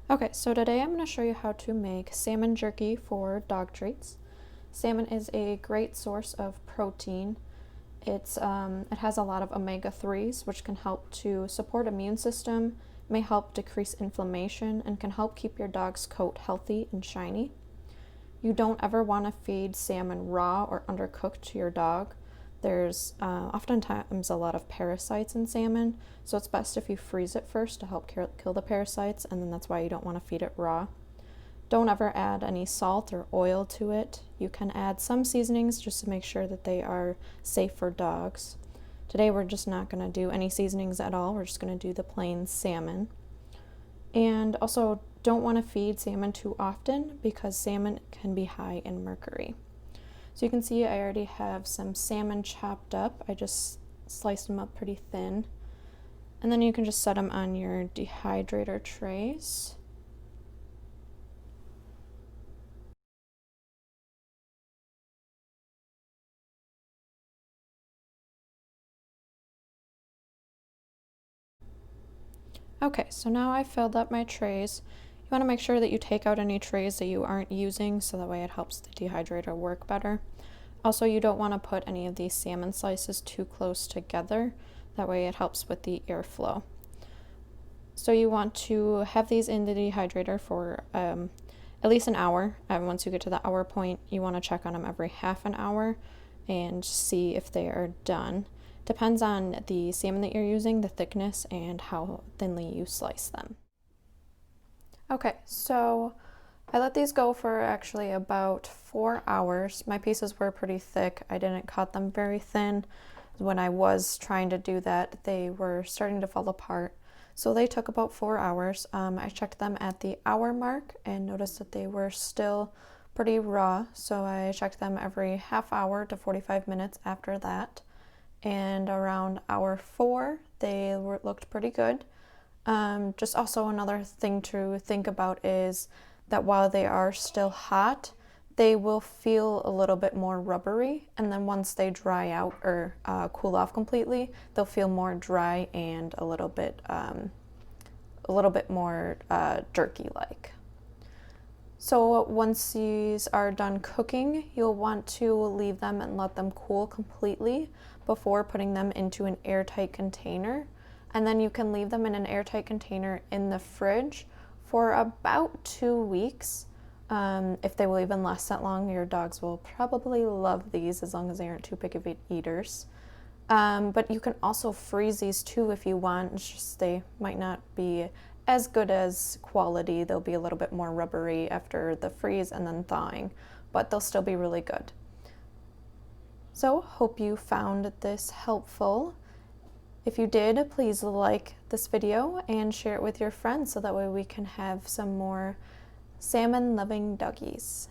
Okay, so today I'm going to show you how to make salmon jerky for dog treats. Salmon is a great source of protein. It has a lot of omega-3s, which can help to support immune system, may help decrease inflammation, and can help keep your dog's coat healthy and shiny. You don't ever want to feed salmon raw or undercooked to your dog. There's oftentimes a lot of parasites in salmon, so it's best if you freeze it first to help kill the parasites, and then that's why you don't want to feed it raw. Don't ever add any salt or oil to it. You can add some seasonings just to make sure that they are safe for dogs. Today we're just not going to do any seasonings at all. We're just going to do the plain salmon. And also don't want to feed salmon too often because salmon can be high in mercury. So you can see I already have some salmon chopped up. I just sliced them up pretty thin. And then you can just set them on your dehydrator trays. Okay, so now I've filled up my trays. You want to make sure that you take out any trays that you aren't using so that way it helps the dehydrator work better. Also, you don't want to put any of these salmon slices too close together. That way it helps with the airflow. So you want to have these in the dehydrator for at least an hour. And once you get to the hour point, you want to check on them every half an hour and see if they are done. Depends on the salmon that you're using, the thickness, and how thinly you slice them. Okay, so I let these go for actually about 4 hours. My pieces were pretty thick. I didn't cut them very thin. When I was trying to do that, they were starting to fall apart. So they took about 4 hours. I checked them at the hour mark and noticed that they were still pretty raw. So I checked them every half hour to 45 minutes after that. And around hour 4, they looked pretty good. Just also another thing to think about is that while they are still hot, they will feel a little bit more rubbery, and then once they dry out or cool off completely, they'll feel more dry and a little bit more jerky-like. So once these are done cooking, you'll want to leave them and let them cool completely before putting them into an airtight container. And then you can leave them in an airtight container in the fridge for about 2 weeks. If they will even last that long, your dogs will probably love these as long as they aren't too picky eaters. But you can also freeze these too if you want. It's just they might not be as good as quality. They'll be a little bit more rubbery after the freeze and then thawing, but they'll still be really good. So hope you found this helpful. If you did, please like this video and share it with your friends so that way we can have some more salmon-loving doggies.